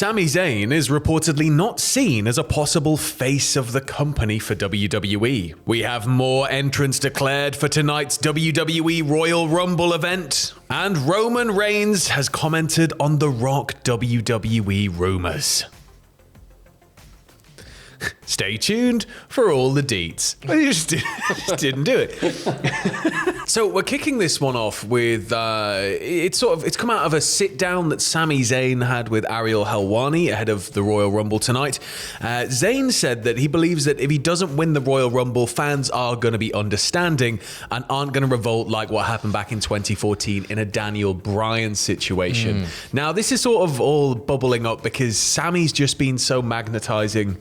Sami Zayn is reportedly not seen as a possible face of the company for WWE. We have more entrants declared for tonight's WWE Royal Rumble event. And Roman Reigns has commented on The Rock WWE Rumours. Stay tuned for all the deets. I just didn't do it. So we're kicking this one off with it's come out of a sit down that Sami Zayn had with Ariel Helwani ahead of the Royal Rumble tonight. Zayn said that he believes that if he doesn't win the Royal Rumble, fans are going to be understanding and aren't going to revolt like what happened back in 2014 in a Daniel Bryan situation. Now this is sort of all bubbling up because Sami's just been so magnetizing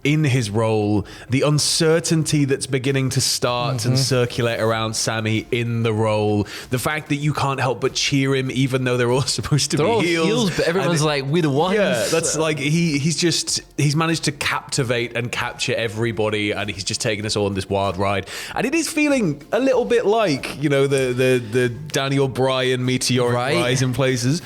in his role, the uncertainty that's beginning to start and circulate around Sami in the role, the fact that you can't help but cheer him even though they're all supposed to be heels, but everyone's like, we're the ones. Yeah, that's like he's managed to captivate and capture everybody, and he's just taken us all on this wild ride. And it is feeling a little bit like, you know, the Daniel Bryan meteoric rise in places.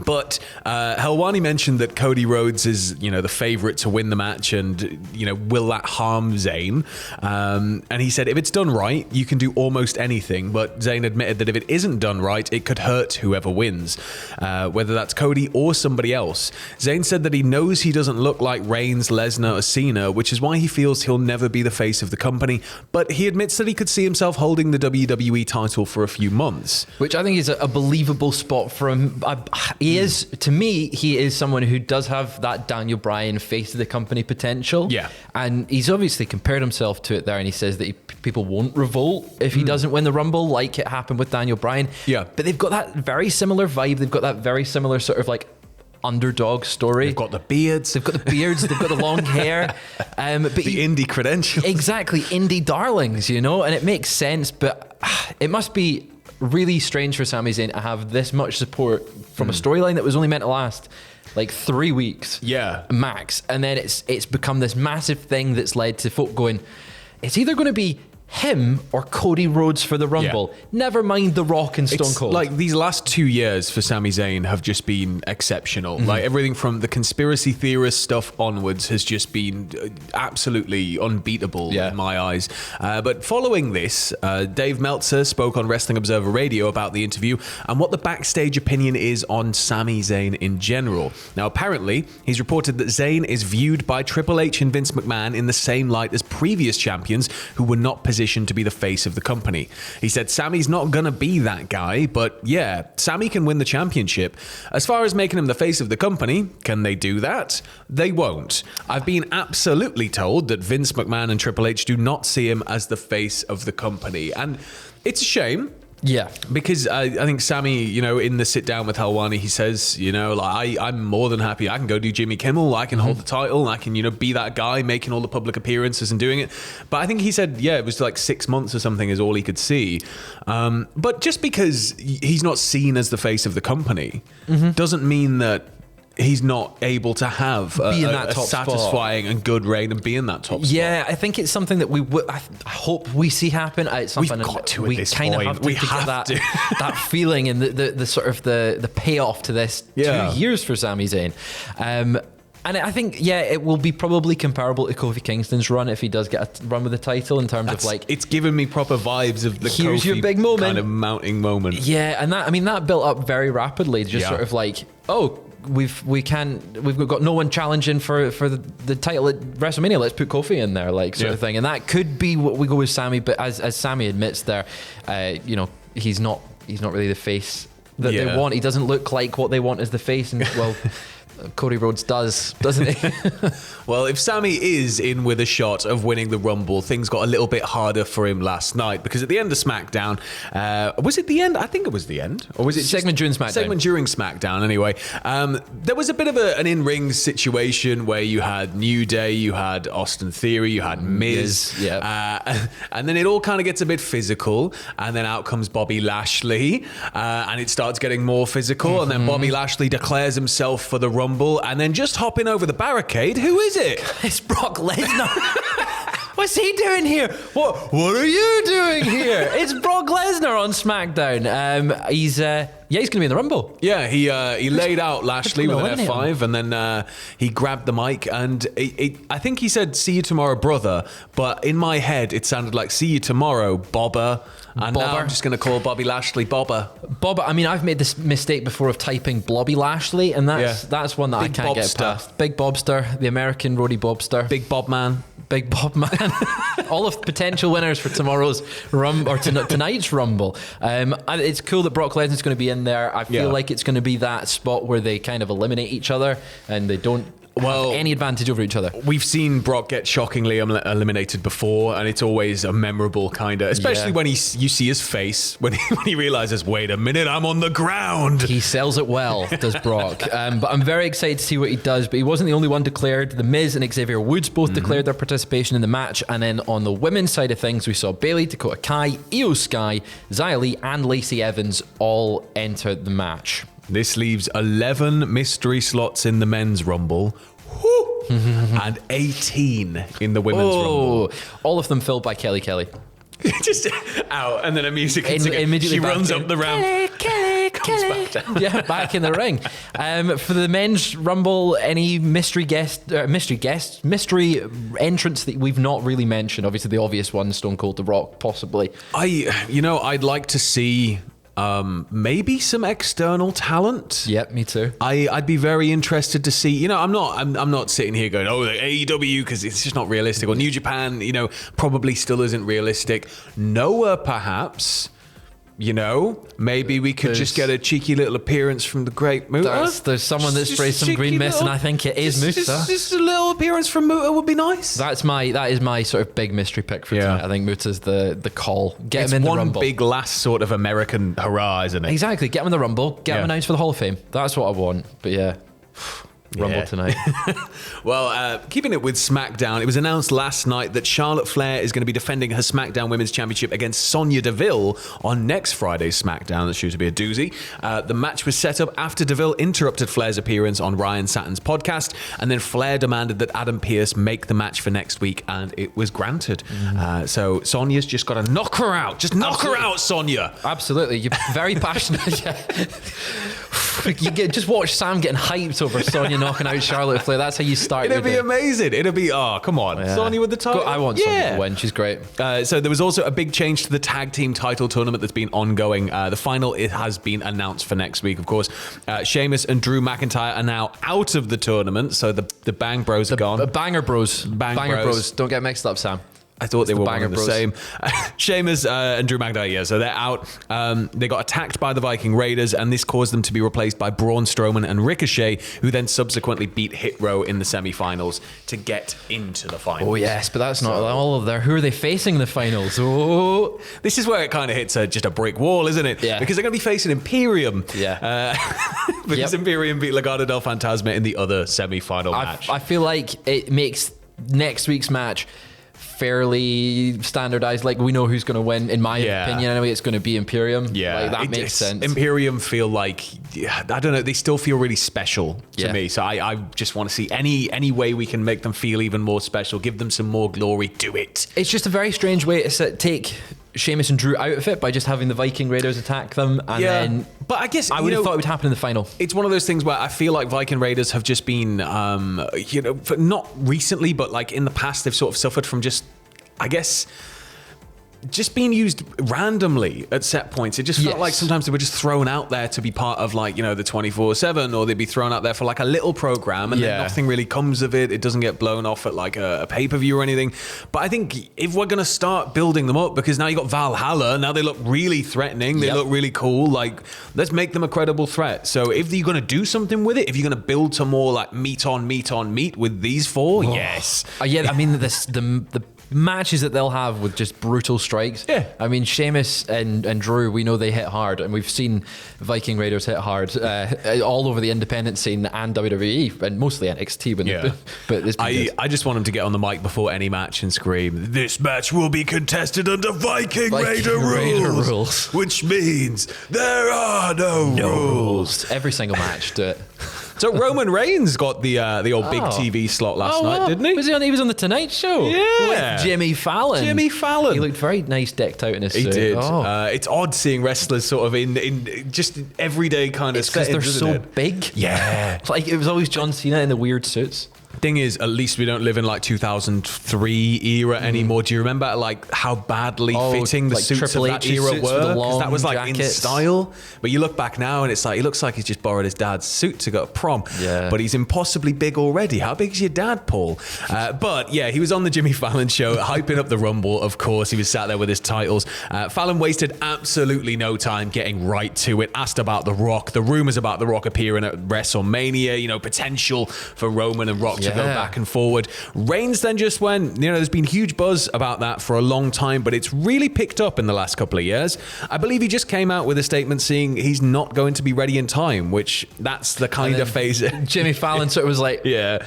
But Helwani mentioned that Cody Rhodes is, you know, the favorite to win the match, and, you know, will that harm Zayn? And he said if it's done right, you can do almost anything. But Zayn admitted that if it isn't done right, it could hurt whoever wins, whether that's Cody or somebody else. Zayn said that he knows he doesn't look like Reigns, Lesnar, or Cena, which is why he feels he'll never be the face of the company. But he admits that he could see himself holding the WWE title for a few months, which I think is a believable spot for him. He is, to me, he is someone who does have that Daniel Bryan face of the company potential. Yeah. And he's obviously compared himself to it there, and he says that people won't revolt if he doesn't win the Rumble like it happened with Daniel Bryan. Yeah. But they've got that very similar vibe. They've got that very similar sort of like underdog story. They've got the beards. They've got the long hair. But the indie credentials. Exactly, indie darlings, you know, and it makes sense, but it must be really strange for Sami Zayn to have this much support from a storyline that was only meant to last like 3 weeks, max, and then it's become this massive thing that's led to folk going, it's either going to be him or Cody Rhodes for the Rumble. Never mind The Rock and Stone Cold. Like these last 2 years for Sami Zayn have just been exceptional. Like everything from the conspiracy theorist stuff onwards has just been absolutely unbeatable in my eyes. But following this, Dave Meltzer spoke on Wrestling Observer Radio about the interview and what the backstage opinion is on Sami Zayn in general. Now, apparently, he's reported that Zayn is viewed by Triple H and Vince McMahon in the same light as previous champions who were not positioned to be the face of the company. He said Sami's not gonna be that guy, but yeah, Sami can win the championship. As far as making him the face of the company, can they do that? They won't. I've been absolutely told that Vince McMahon and Triple H do not see him as the face of the company, and it's a shame. Yeah, because I think Sami, you know, in the sit down with Helwani, he says, you know, like I'm more than happy. I can go do Jimmy Kimmel. I can hold the title. I can, you know, be that guy making all the public appearances and doing it. But I think he said, yeah, it was like 6 months or something is all he could see. But just because he's not seen as the face of the company doesn't mean that he's not able to have a satisfying and good reign and be in that top spot. Yeah, I think it's something that I hope we see happen. It's something We've got to we at this kind point. of have to, we to have get to. that feeling and the sort of the payoff to this 2 years for Sami Zayn. And I think, it will be probably comparable to Kofi Kingston's run if he does get a run with the title in terms of like... It's given me proper vibes of the here's Kofi your big moment. kind of mounting moment. Yeah, and that built up very rapidly, just sort of like, we've got no one challenging for the title at WrestleMania. Let's put Kofi in there, like sort of thing. And that could be what we go with Sami, but as Sami admits there, you know, he's not really the face that they want. He doesn't look like what they want as the face, and well, Cody Rhodes does, doesn't he? Well, if Sami is in with a shot of winning the Rumble, things got a little bit harder for him last night, because at the end of SmackDown, was it the end? I think it was the end. Or was it segment during SmackDown? Segment during SmackDown, anyway. There was a bit of an in-ring situation where you had New Day, you had Austin Theory, you had Miz. And then it all kind of gets a bit physical, and then out comes Bobby Lashley, and it starts getting more physical, and then Bobby Lashley declares himself for the Rumble, and then just hopping over the barricade, who is it? It's Brock Lesnar. What's he doing here? What are you doing here? It's Brock Lesnar on SmackDown. He's Yeah, he's going to be in the Rumble. Yeah, he laid out Lashley with an F5, and then he grabbed the mic, and I think he said, "See you tomorrow, brother." But in my head, it sounded like, "See you tomorrow, Bobber." And now I'm just going to call Bobby Lashley Bobber. Bobber. I mean, I've made this mistake before of typing Blobby Lashley, and that's one that I can't get past. Big Bobster, the American roadie Bobster. Big Bob Man. Big Bob Man. All of the potential winners for tomorrow's tonight's Rumble. It's cool that Brock Lesnar's going to be in there. I feel like it's going to be that spot where they kind of eliminate each other and they don't have any advantage over each other. We've seen Brock get shockingly eliminated before, and it's always a memorable kind of, especially when you see his face when he realizes, wait a minute, I'm on the ground. He sells it well, does Brock. But I'm very excited to see what he does. But he wasn't the only one declared. The Miz and Xavier Woods both declared their participation in the match. And then on the women's side of things, we saw Bayley, Dakota Kai, Io Sky, Xia Li, and Lacey Evans all enter the match. This leaves 11 mystery slots in the men's Rumble. And 18 in the women's Rumble. All of them filled by Kelly. Just out, and then a music immediately she runs up the ramp. Kelly. Back down. Yeah, back in the ring. For the men's Rumble, any mystery entrants that we've not really mentioned? Obviously, the obvious one, Stone Cold, The Rock, possibly. I'd like to see maybe some external talent. Yep, me too. I'd be very interested to see. I'm not sitting here going, oh, the AEW, because it's just not realistic. Or New Japan, probably still isn't realistic. Noah, perhaps. Maybe we could just get a cheeky little appearance from the great Muta. There's someone that sprays some green mist, and I think it is Muta. Just a little appearance from Muta would be nice. That is my sort of big mystery pick for tonight. I think Muta's the call. Get him in the Rumble. It's one big last sort of American hurrah, isn't it? Exactly. Get him in the Rumble. Get him announced for the Hall of Fame. That's what I want. But yeah. Rumble tonight. Well, keeping it with SmackDown, it was announced last night that Charlotte Flair is going to be defending her SmackDown Women's Championship against Sonya Deville on next Friday's SmackDown. That's sure to be a doozy. The match was set up after Deville interrupted Flair's appearance on Ryan Satin's podcast, and then Flair demanded that Adam Pearce make the match for next week, and it was granted. So Sonya's just got to knock her out. Just knock her out, Sonya. Absolutely. You're very passionate. Just watch Sam getting hyped over Sonya knocking out Charlotte Flair. That's how you start. It'd be amazing. It'd be, come on. Sonya with the title. I want Sonya to win. She's great. So there was also a big change to the tag team title tournament that's been ongoing. The final has been announced for next week, of course. Sheamus and Drew McIntyre are now out of the tournament, so the Bang Bros are gone. Banger Bros. Banger Bros. Don't get mixed up, Sam. I thought they were one and the same. Sheamus and Drew McIntyre, so they're out. They got attacked by the Viking Raiders, and this caused them to be replaced by Braun Strowman and Ricochet, who then subsequently beat Hit Row in the semi-finals to get into the finals. Oh, yes, but that's not all of their... Who are they facing in the finals? Oh, this is where it kind of hits just a brick wall, isn't it? Yeah. Because they're going to be facing Imperium. Yeah. Because Imperium beat Legado del Fantasma in the other semi-final match. I feel like it makes next week's match fairly standardized. Like, we know who's going to win. In my opinion, anyway, it's going to be Imperium. Yeah, like, that makes sense. Imperium feel like, I don't know, they still feel really special to me. So I just want to see any way we can make them feel even more special. Give them some more glory. Do it. It's just a very strange way to take Sheamus and Drew out of it by just having the Viking Raiders attack them, and then. But I guess I would have thought it would happen in the final. It's one of those things where I feel like Viking Raiders have just been, not recently, but like in the past, they've sort of suffered from just being used randomly at set points. It just felt like sometimes they were just thrown out there to be part of, like, the 24/7, or they'd be thrown out there for like a little program, and then nothing really comes of it. It doesn't get blown off at like a pay-per-view or anything. But I think if we're going to start building them up, because now you got Valhalla, now they look really threatening, they look really cool, like, let's make them a credible threat. So if you're going to do something with it, if you're going to build to more like meat on meat with these four, yes. I mean, the matches that they'll have with just brutal strikes. Yeah. I mean, Sheamus and Drew, we know they hit hard, and we've seen Viking Raiders hit hard all over the independent scene and WWE, and mostly NXT. But I just want them to get on the mic before any match and scream, "This match will be contested under Viking Raider rules," which means there are no rules. Every single match, do it. So Roman Reigns got the old big TV slot last night, didn't he? He was on the Tonight Show. Yeah. With Jimmy Fallon. Jimmy Fallon. He looked very nice decked out in his suit. He did. It's odd seeing wrestlers sort of in just everyday kind of because they're so big. Yeah. Like it was always John Cena in the weird suits. Thing is, at least we don't live in like 2003 era anymore. Do you remember like how badly fitting the suits Triple of that H's era suits were? with the Because that was like long in jackets. style. But you look back now and it's like, he looks like he's just borrowed his dad's suit to go to prom. Yeah. But he's impossibly big already. How big is your dad, Paul? But yeah, he was on the Jimmy Fallon show, hyping up the Rumble, of course. He was sat there with his titles. Fallon wasted absolutely no time getting right to it. Asked about The Rock, the rumors about The Rock appearing at WrestleMania, you know, potential for Roman and Rock to go back and forth. Reigns then just went, you know, there's been huge buzz about that for a long time, but it's really picked up in the last couple of years. I believe he just came out with a statement saying he's not going to be ready in time, which that's the kind of phase. Jimmy Fallon sort of was like, yeah.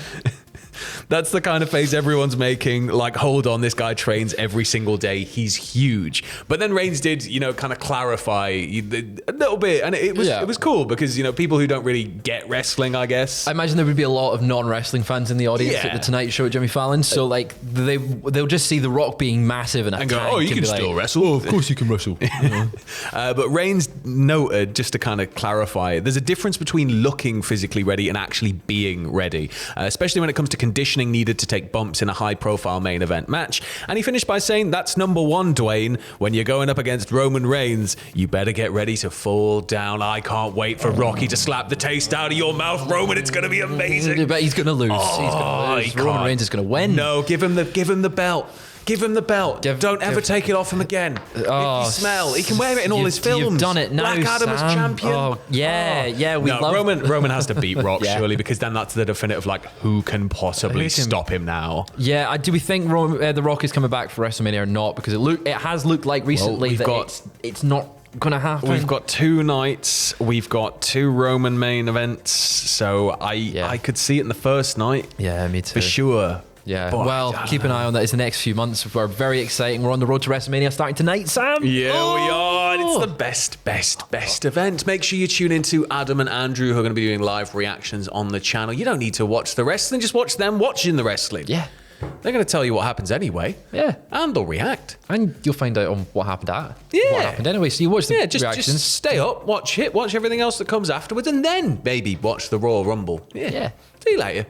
That's the kind of face everyone's making. Like, hold on, this guy trains every single day. He's huge. But then Reigns did, you know, kind of clarify a little bit. And it was cool because, you know, people who don't really get wrestling, I guess. I imagine there would be a lot of non-wrestling fans in the audience at the Tonight Show at Jimmy Fallon. So, like, they'll just see The Rock being massive and go, oh, you can still wrestle. Oh, of course you can wrestle. But Reigns noted, just to kind of clarify, there's a difference between looking physically ready and actually being ready, especially when it comes to conditioning needed to take bumps in a high-profile main event match. And he finished by saying, that's number one, Dwayne. When you're going up against Roman Reigns, you better get ready to fall down. I can't wait for Rocky to slap the taste out of your mouth, Roman. It's going to be amazing. But he's going to lose. Roman Reigns is going to win. No, give him the belt. Give him the belt. Don't ever take it off him again. If you smell, he can wear it in all his films. You've done it now, Black Adam as champion. Roman has to beat Rock, surely, because then that's the definitive, like, who can possibly stop him now? Yeah, do we think The Rock is coming back for WrestleMania or not? Because it has looked like recently it's not going to happen. We've got 2 nights. We've got 2 Roman main events. So I could see it in the first night. Yeah, me too. For sure. Yeah, well, keep an eye on that. It's the next few months. We're very exciting. We're on the road to WrestleMania starting tonight, Sam. Yeah, we are. And it's the best event. Make sure you tune into Adam and Andrew, who are going to be doing live reactions on the channel. You don't need to watch the wrestling. Just watch them watching the wrestling. Yeah. They're going to tell you what happens anyway. Yeah. And they'll react. And you'll find out on what happened what happened anyway. So you watch the reactions. Just stay up, watch everything else that comes afterwards, and then maybe watch the Royal Rumble. Yeah. See you later.